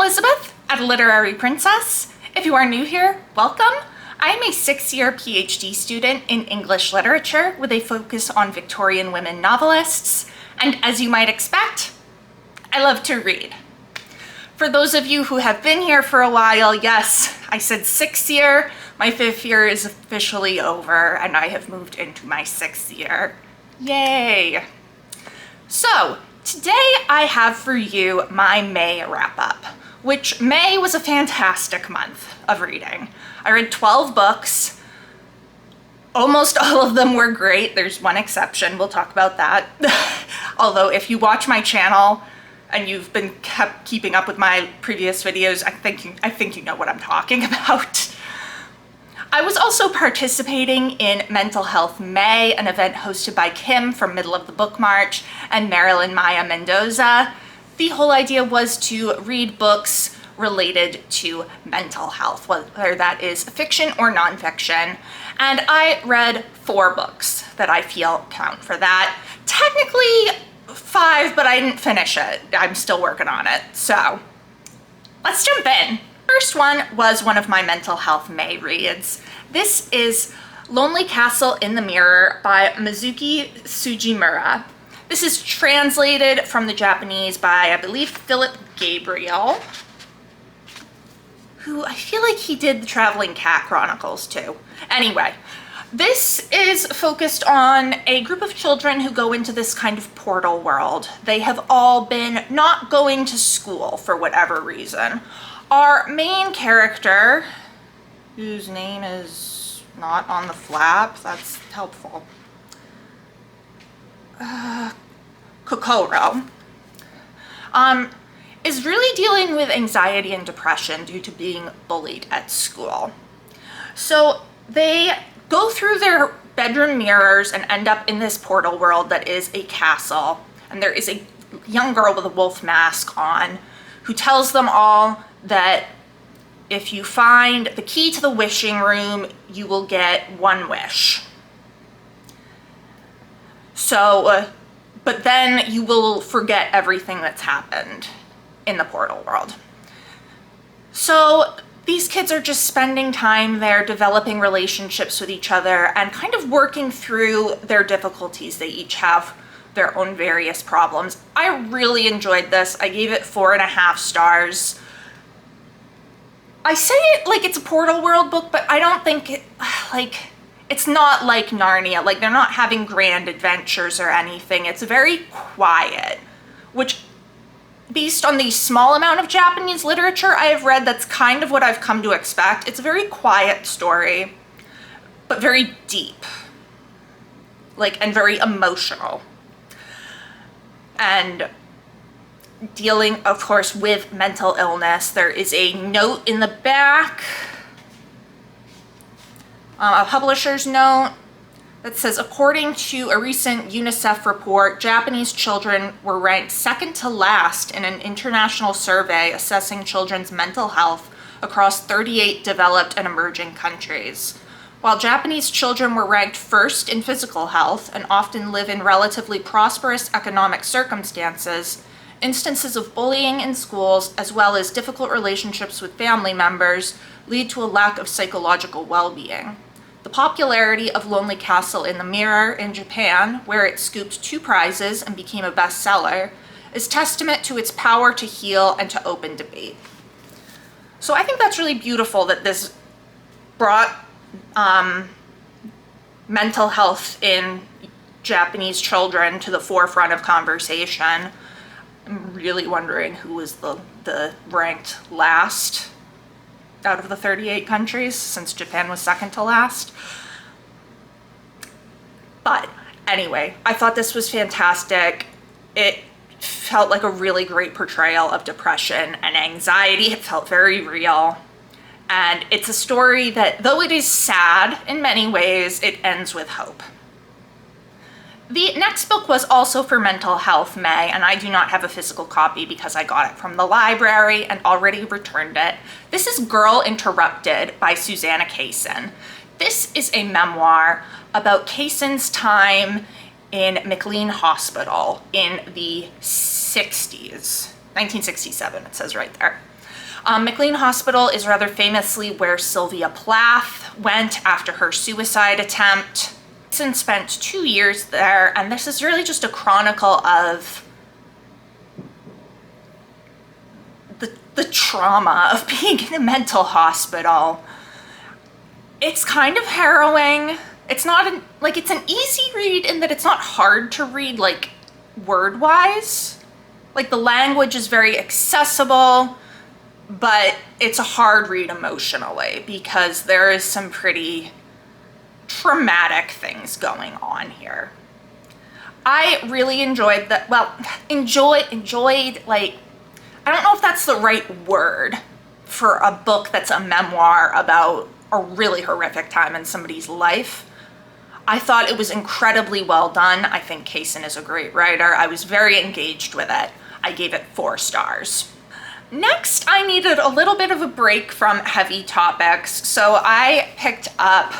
Elizabeth at Literary Princess. If you are new here, welcome. I am a 6-year PhD student in English literature with a focus on Victorian women novelists, and as you might expect, I love to read. For those of you who have been here for a while, yes, I said 6th year. My 5th year is officially over, and I have moved into my 6th year. Yay! So, today I have for you my May wrap-up, which May was a fantastic month of reading. I read 12 books. Almost all of them were great. There's one exception. We'll talk about that. Although if you watch my channel and you've been keeping up with my previous videos, I think you know what I'm talking about. I was also participating in Mental Health May, an event hosted by Kim from Middle of the Book March and Marilyn Maya Mendoza. The whole idea was to read books related to mental health, whether that is fiction or nonfiction. And I read 4 books that I feel count for that. Technically 5, but I didn't finish it. I'm still working on it. So let's jump in. First one was one of my Mental Health May reads. This is Lonely Castle in the Mirror by Mizuki Sugimura. This is translated from the Japanese by, I believe, Philip Gabriel, who I feel like he did the Traveling Cat Chronicles too. Anyway, this is focused on a group of children who go into this kind of portal world. They have all been not going to school for whatever reason. Our main character, whose name is not on the flap, that's helpful, Kokoro, is really dealing with anxiety and depression due to being bullied at school. So they go through their bedroom mirrors and end up in this portal world that is a castle. And there is a young girl with a wolf mask on who tells them all that if you find the key to the wishing room, you will get 1 wish. So, but then you will forget everything that's happened in the portal world. So these kids are just spending time there, developing relationships with each other and kind of working through their difficulties. They each have their own various problems. I really enjoyed this. I gave it 4.5 stars. I say it like it's a portal world book, but I don't think it's not like Narnia. Like, they're not having grand adventures or anything. It's very quiet, which, based on the small amount of Japanese literature I have read, that's kind of what I've come to expect. It's a very quiet story, but very deep, and very emotional. And dealing, of course, with mental illness. There is a note in the back, a publisher's note, that says, according to a recent UNICEF report, Japanese children were ranked 2nd to last in an international survey assessing children's mental health across 38 developed and emerging countries. While Japanese children were ranked 1st in physical health and often live in relatively prosperous economic circumstances, instances of bullying in schools, as well as difficult relationships with family members, lead to a lack of psychological well-being. The popularity of Lonely Castle in the Mirror in Japan, where it scooped 2 prizes and became a bestseller, is testament to its power to heal and to open debate. So I think that's really beautiful that this brought mental health in Japanese children to the forefront of conversation. I'm really wondering who was the ranked last out of the 38 countries, since Japan was 2nd to last. But anyway, I thought this was fantastic. It felt like a really great portrayal of depression and anxiety. It felt very real. And it's a story that, though it is sad in many ways, it ends with hope. The next book was also for Mental Health May, and I do not have a physical copy because I got it from the library and already returned it. This is Girl Interrupted by Susanna Kaysen. This is a memoir about Kaysen's time in McLean Hospital in the 60s. 1967, it says right there. McLean Hospital is rather famously where Sylvia Plath went after her suicide attempt. And spent 2 years there, and this is really just a chronicle of the trauma of being in a mental hospital. It's kind of harrowing. It's not it's an easy read in that it's not hard to read, like, word-wise. Like, the language is very accessible, but it's a hard read emotionally because there is some pretty traumatic things going on here. I really enjoyed that. Well, enjoyed, like, I don't know if that's the right word for a book that's a memoir about a really horrific time in somebody's life. I thought it was incredibly well done. I think Kaysen is a great writer. I was very engaged with it. I gave it 4 stars. Next, I needed a little bit of a break from heavy topics, so I picked up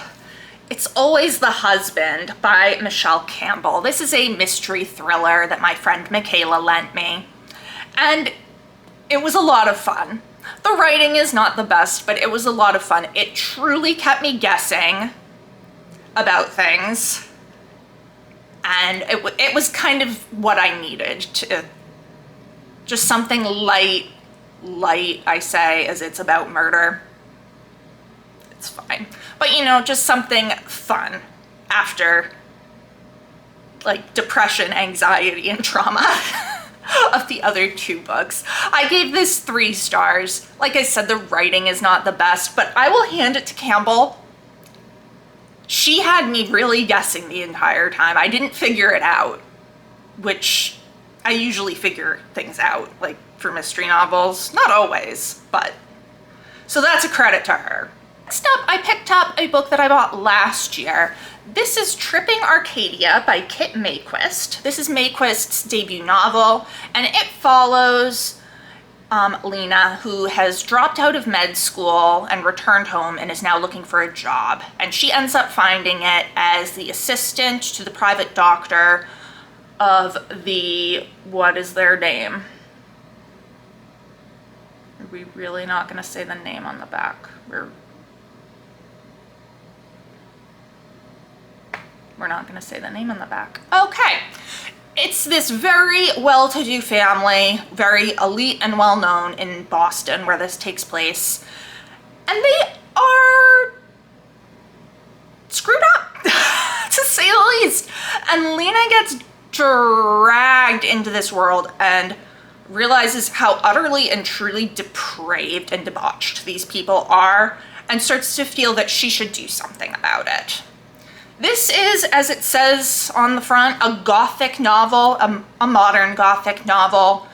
It's Always the Husband by Michelle Campbell. This is a mystery thriller that my friend Michaela lent me, and it was a lot of fun. The writing is not the best, but it was a lot of fun. It truly kept me guessing about things, and it was kind of what I needed to, just something light, I say, as it's about murder. It's fine. But, you know, just something fun after, like, depression, anxiety, and trauma of the other 2 books. I gave this 3 stars. Like I said, the writing is not the best, but I will hand it to Campbell. She had me really guessing the entire time. I didn't figure it out, which I usually figure things out, like, for mystery novels. Not always, but. So that's a credit to her. Next up, I picked up a book that I bought last year. This is Tripping Arcadia by Kit Mayquist. This is Mayquist's debut novel, and it follows Lena, who has dropped out of med school and returned home and is now looking for a job. And she ends up finding it as the assistant to the private doctor of the, what is their name? Are we really not going to say the name on the back? We're not going to say the name on the back. Okay. It's this very well-to-do family, very elite and well-known in Boston, where this takes place. And they are screwed up, to say the least. And Lena gets dragged into this world and realizes how utterly and truly depraved and debauched these people are, and starts to feel that she should do something about it. This is, as it says on the front, a Gothic novel, a modern Gothic novel.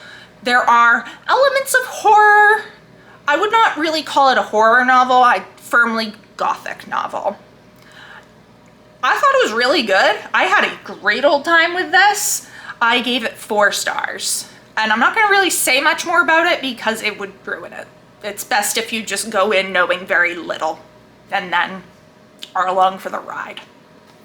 There are elements of horror. I would not really call it a horror novel. Firmly Gothic novel. I thought it was really good. I had a great old time with this. I gave it 4 stars. And I'm not going to really say much more about it because it would ruin it. It's best if you just go in knowing very little and then are along for the ride.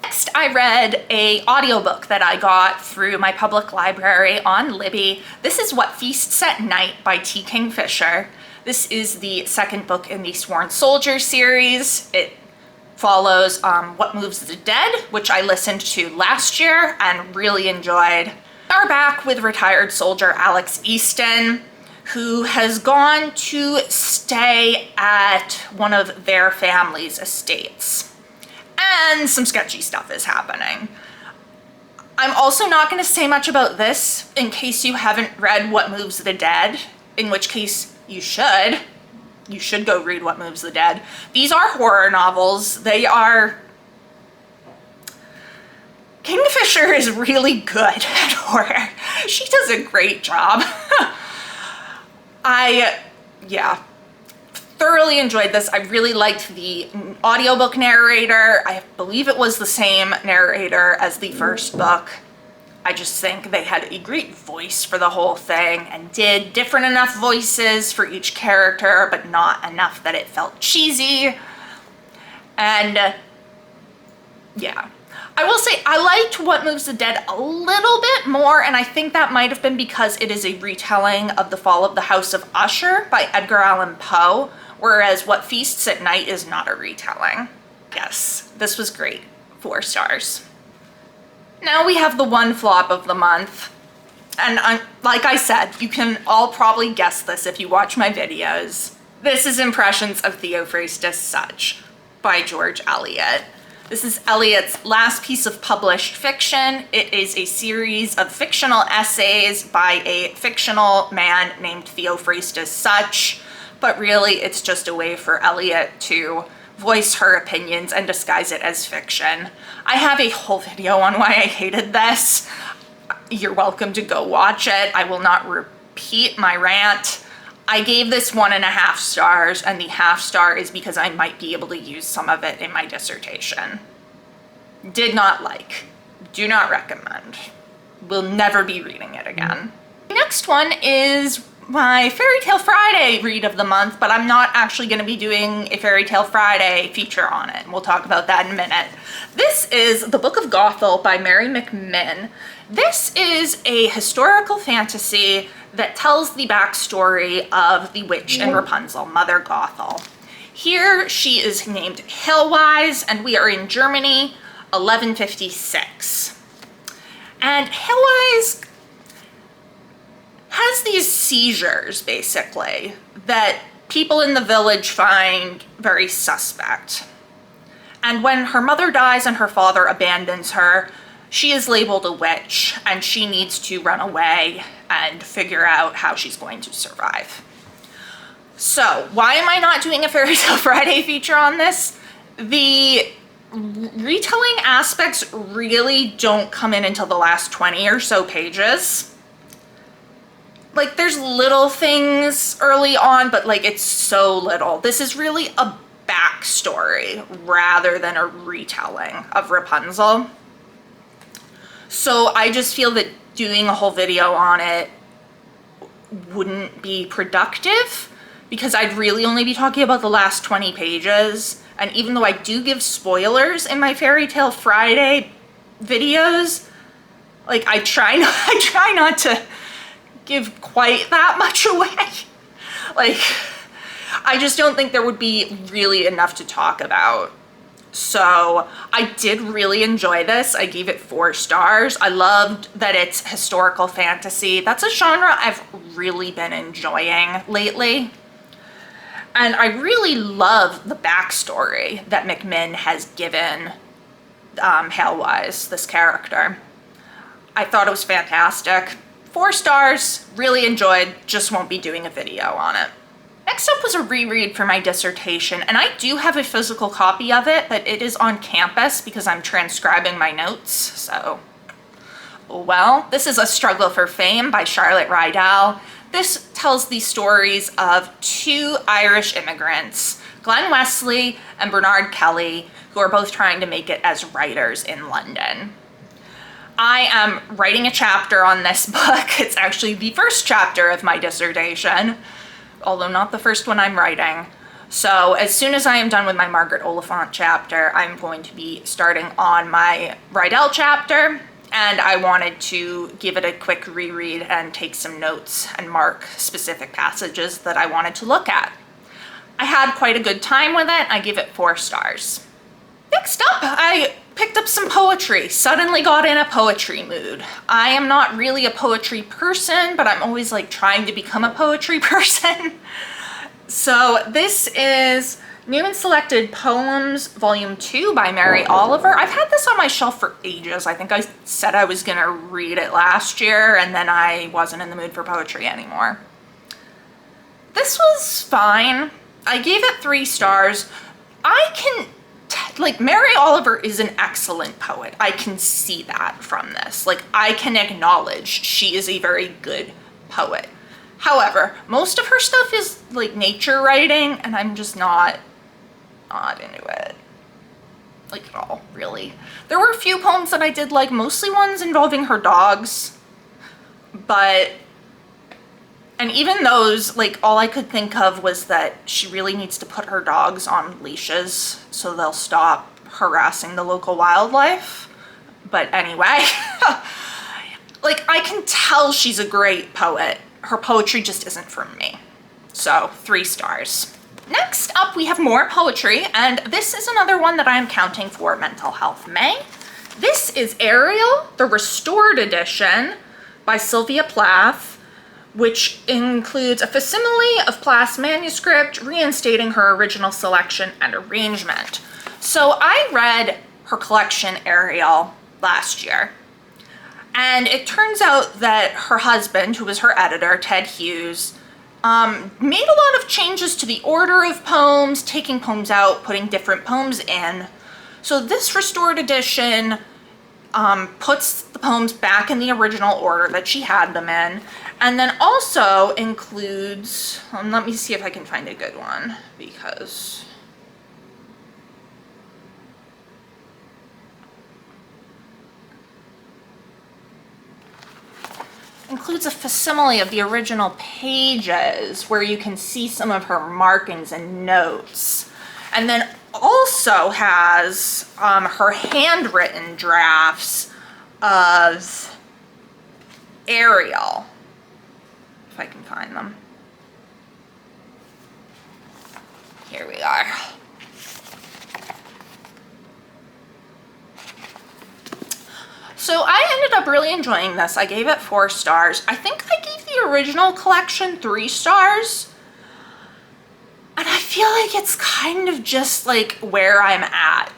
Next, I read an audiobook that I got through my public library on Libby. This is What Feasts at Night by T. Kingfisher. This is the 2nd book in the Sworn Soldier series. It follows What Moves the Dead, which I listened to last year and really enjoyed. We are back with retired soldier Alex Easton, who has gone to stay at one of their family's estates. And some sketchy stuff is happening. I'm also not going to say much about this in case you haven't read What Moves the Dead, in which case you should. You should go read What Moves the Dead. These are horror novels. They are... Kingfisher is really good at horror. She does a great job. Yeah. Thoroughly enjoyed this. I really liked the audiobook narrator. I believe it was the same narrator as the first book. I just think they had a great voice for the whole thing and did different enough voices for each character, but not enough that it felt cheesy. And yeah, I will say I liked What Moves the Dead a little bit more, and I think that might have been because it is a retelling of The Fall of the House of Usher by Edgar Allan Poe, whereas What Feasts at Night is not a retelling. Yes, this was great. 4 stars. Now we have the one flop of the month. And like I said, you can all probably guess this if you watch my videos. This is Impressions of Theophrastus Such by George Eliot. This is Eliot's last piece of published fiction. It is a series of fictional essays by a fictional man named Theophrastus Such, but really it's just a way for Eliot to voice her opinions and disguise it as fiction. I have a whole video on why I hated this. You're welcome to go watch it. I will not repeat my rant. I gave this 1.5 stars, and the half star is because I might be able to use some of it in my dissertation. Did not like. Do not recommend. Will never be reading it again. The next one is my Fairy Tale Friday read of the month, but I'm not actually going to be doing a Fairy Tale Friday feature on it. We'll talk about that in a minute. This is The Book of Gothel by Mary McMinn. This is a historical fantasy that tells the backstory of the witch and Rapunzel, Mother Gothel. Here she is named Hillwise, and we are in Germany, 1156. And Hillwise has these seizures, basically, that people in the village find very suspect. And when her mother dies and her father abandons her, she is labeled a witch, and she needs to run away and figure out how she's going to survive. So, why am I not doing a Fairy Tale Friday feature on this? The retelling aspects really don't come in until the last 20 or so pages. Like, there's little things early on, but like, it's so little. This is really a backstory rather than a retelling of Rapunzel. So I just feel that doing a whole video on it wouldn't be productive, because I'd really only be talking about the last 20 pages. And even though I do give spoilers in my Fairy Tale Friday videos, like I try not to give quite that much away. Like, I just don't think there would be really enough to talk about. So I did really enjoy this. I gave it 4 stars. I loved that it's historical fantasy. That's a genre I've really been enjoying lately. And I really love the backstory that McMinn has given Hellwise, this character. I thought it was fantastic. 4 stars, really enjoyed, just won't be doing a video on it. Next up was a reread for my dissertation, and I do have a physical copy of it, but it is on campus because I'm transcribing my notes, so. Well, this is A Struggle for Fame by Charlotte Rydell. This tells the stories of 2 Irish immigrants, Glenn Wesley and Bernard Kelly, who are both trying to make it as writers in London. I am writing a chapter on this book. It's actually the first chapter of my dissertation, although not the first one I'm writing. So as soon as I am done with my Margaret Oliphant chapter, I'm going to be starting on my Rydell chapter, and I wanted to give it a quick reread and take some notes and mark specific passages that I wanted to look at. I had quite a good time with it. I give it 4 stars. Next up, I picked up some poetry. Suddenly got in a poetry mood. I am not really a poetry person, but I'm always like trying to become a poetry person. So this is New and Selected Poems, Volume 2 by Mary Oliver. I've had this on my shelf for ages. I think I said I was gonna read it last year, and then I wasn't in the mood for poetry anymore. This was fine. I gave it 3 stars. Like, Mary Oliver is an excellent poet. I can see that from this. Like, I can acknowledge she is a very good poet. However, most of her stuff is like nature writing, and I'm just not into it. Like, at all, really. There were a few poems that I did like, mostly ones involving her dogs, but, and even those, like, all I could think of was that she really needs to put her dogs on leashes so they'll stop harassing the local wildlife, But anyway, like, I can tell she's a great poet. Her poetry just isn't for me. So 3 stars. Next up, we have more poetry, and this is another one that I'm counting for Mental Health May. This is Ariel, the Restored Edition by Sylvia Plath, which includes a facsimile of Plath's manuscript reinstating her original selection and arrangement. So I read her collection, Ariel, last year. And it turns out that her husband, who was her editor, Ted Hughes, made a lot of changes to the order of poems, taking poems out, putting different poems in. So this restored edition puts the poems back in the original order that she had them in, and then also includes, let me see if I can find a good one, because includes a facsimile of the original pages where you can see some of her markings and notes. And then also has her handwritten drafts of Ariel, if I can find them. Here we are. So I ended up really enjoying this. I gave it 4 stars. I think I gave the original collection 3 stars. And I feel like it's kind of just like where I'm at.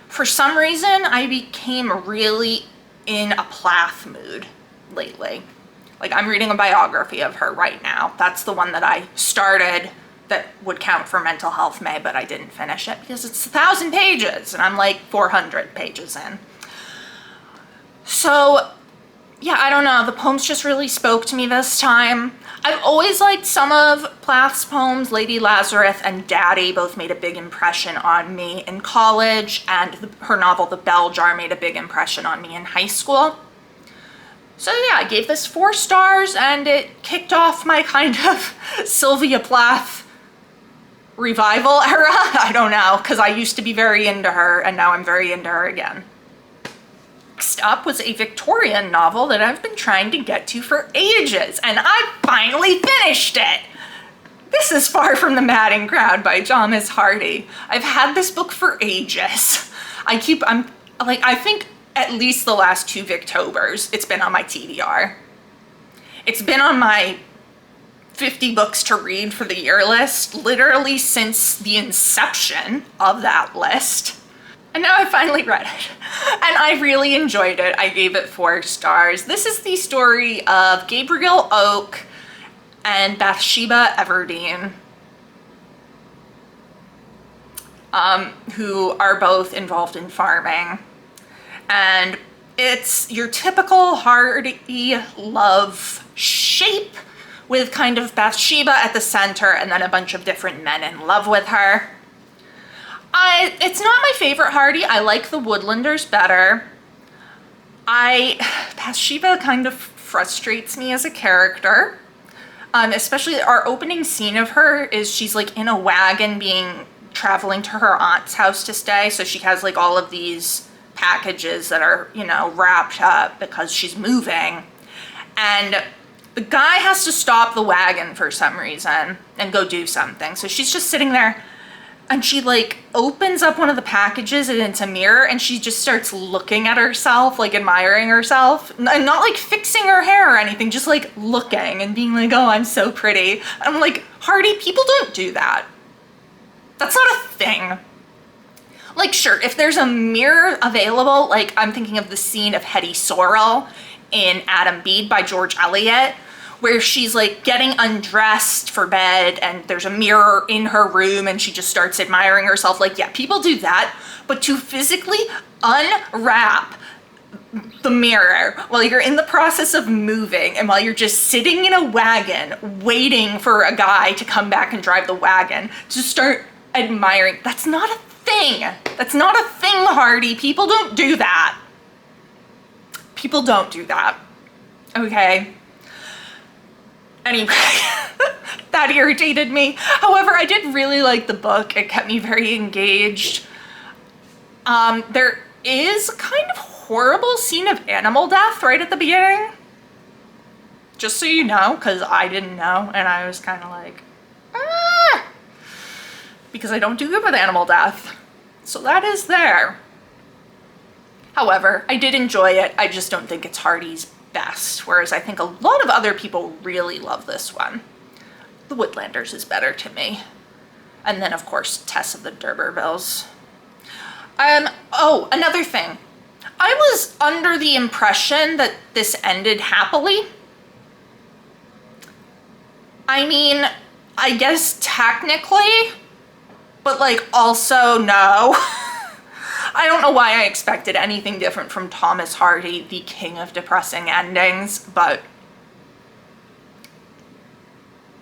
For some reason, I became really in a Plath mood lately. Like, I'm reading a biography of her right now. That's the one that I started that would count for Mental Health May, but I didn't finish it because it's 1,000 pages and I'm like 400 pages in. So yeah, I don't know. The poems just really spoke to me this time. I've always liked some of Plath's poems. Lady Lazarus and Daddy both made a big impression on me in college, and her novel The Bell Jar made a big impression on me in high school. So yeah, I gave this 4 stars, and it kicked off my kind of Sylvia Plath revival era. I don't know, because I used to be very into her, and now I'm very into her again. Next up was a Victorian novel that I've been trying to get to for ages, and I finally finished it! This is Far from the Madding Crowd by Thomas Hardy. I've had this book for ages. I think at least the last 2 Victobers, it's been on my TBR. It's been on my 50 books to read for the year list, literally since the inception of that list. And now I finally read it, and I really enjoyed it. I gave it 4 stars. This is the story of Gabriel Oak and Bathsheba Everdeen, who are both involved in farming. And it's your typical Hardy love shape with kind of Bathsheba at the center and then a bunch of different men in love with her. It's not my favorite Hardy. I like the Woodlanders better. Bathsheba kind of frustrates me as a character. Especially our opening scene of her is she's like in a wagon traveling to her aunt's house to stay. So she has like all of these packages that are, wrapped up because she's moving. And the guy has to stop the wagon for some reason and go do something. So she's just sitting there. And she like opens up one of the packages and it's a mirror, and she just starts looking at herself, like admiring herself, and not like fixing her hair or anything, just like looking and being like, oh, I'm so pretty. I'm like, Hardy, people don't do that. That's not a thing. Like, sure, if there's a mirror available, like I'm thinking of the scene of Hetty Sorrel in Adam Bede by George Eliot, where she's like getting undressed for bed and there's a mirror in her room and she just starts admiring herself. Like, yeah, people do that, but to physically unwrap the mirror while you're in the process of moving and while you're just sitting in a wagon waiting for a guy to come back and drive the wagon to start admiring, that's not a thing. That's not a thing, Hardy. People don't do that. People don't do that. Okay? Anyway, that irritated me. However, I did really like the book. It kept me very engaged. There is kind of horrible scene of animal death right at the beginning. Just so you know, because I didn't know, and I was kind of like, ah, because I don't do good with animal death. So that is there. However, I did enjoy it. I just don't think it's Hardy's best, whereas I think a lot of other people really love this one. The Woodlanders is better to me. And then, of course, Tess of the D'Urbervilles. Oh, another thing. I was under the impression that this ended happily. I mean, I guess technically, but like also no. I don't know why I expected anything different from Thomas Hardy, the king of depressing endings, but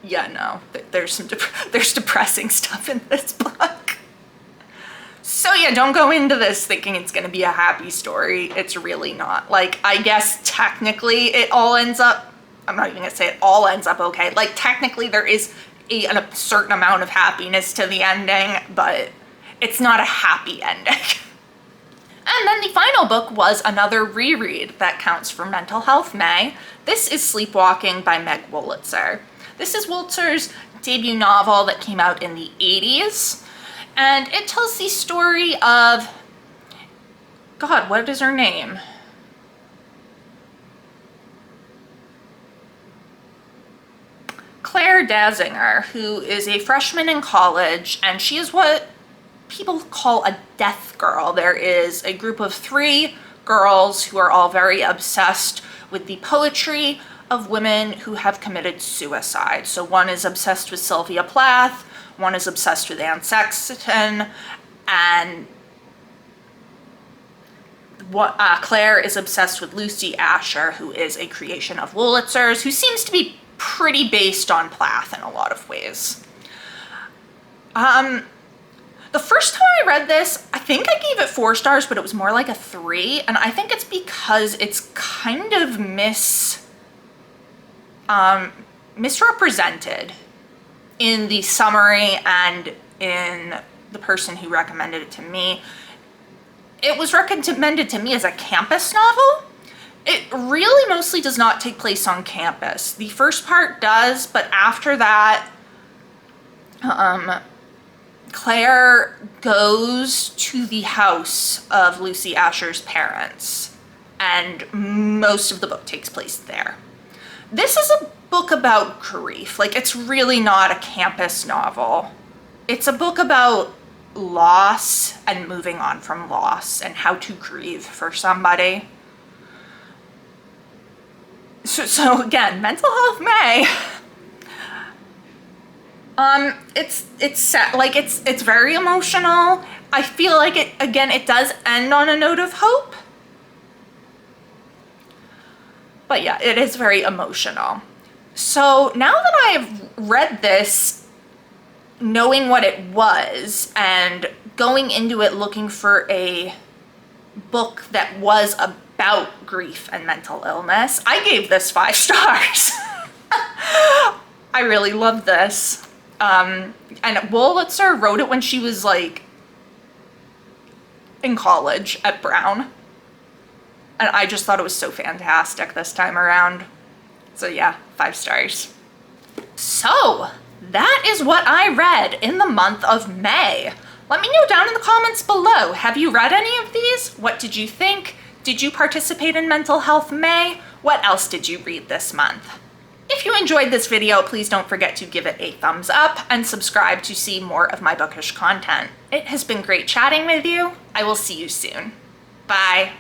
yeah, no, there's depressing stuff in this book. So yeah, don't go into this thinking it's gonna be a happy story. It's really not. Like, I guess technically it all ends up, I'm not even gonna say it all ends up okay. Like, technically there is a certain amount of happiness to the ending, but it's not a happy ending. And then the final book was another reread that counts for Mental Health May. This is Sleepwalking by Meg Wolitzer. This is Wolitzer's debut novel that came out in the 80s, and it tells the story of, God, what is her name? Claire Dazinger, who is a freshman in college, and she is what people call a death girl. There is a group of 3 girls who are all very obsessed with the poetry of women who have committed suicide. So one is obsessed with Sylvia Plath, one is obsessed with Anne Sexton, and Claire is obsessed with Lucy Asher, who is a creation of Wolitzer's, who seems to be pretty based on Plath in a lot of ways. The first time I read this, I think I gave it 4 stars, but it was more like a 3, and I think it's because it's kind of misrepresented in the summary and in the person who recommended it to me. It was recommended to me as a campus novel. It really mostly does not take place on campus. The first part does, but after that, Claire goes to the house of Lucy Asher's parents, and most of the book takes place there. This is a book about grief. Like, it's really not a campus novel. It's a book about loss and moving on from loss and how to grieve for somebody. So again, Mental Health May. It's sad. Like, it's very emotional. I feel like it does end on a note of hope. But yeah, it is very emotional. So now that I have read this, knowing what it was and going into it looking for a book that was about grief and mental illness, I gave this 5 stars. I really love this. And Wolitzer wrote it when she was like in college at Brown. And I just thought it was so fantastic this time around. So yeah, 5 stars. So that is what I read in the month of May. Let me know down in the comments below. Have you read any of these? What did you think? Did you participate in Mental Health May? What else did you read this month? If you enjoyed this video, please don't forget to give it a thumbs up and subscribe to see more of my bookish content. It has been great chatting with you. I will see you soon. Bye.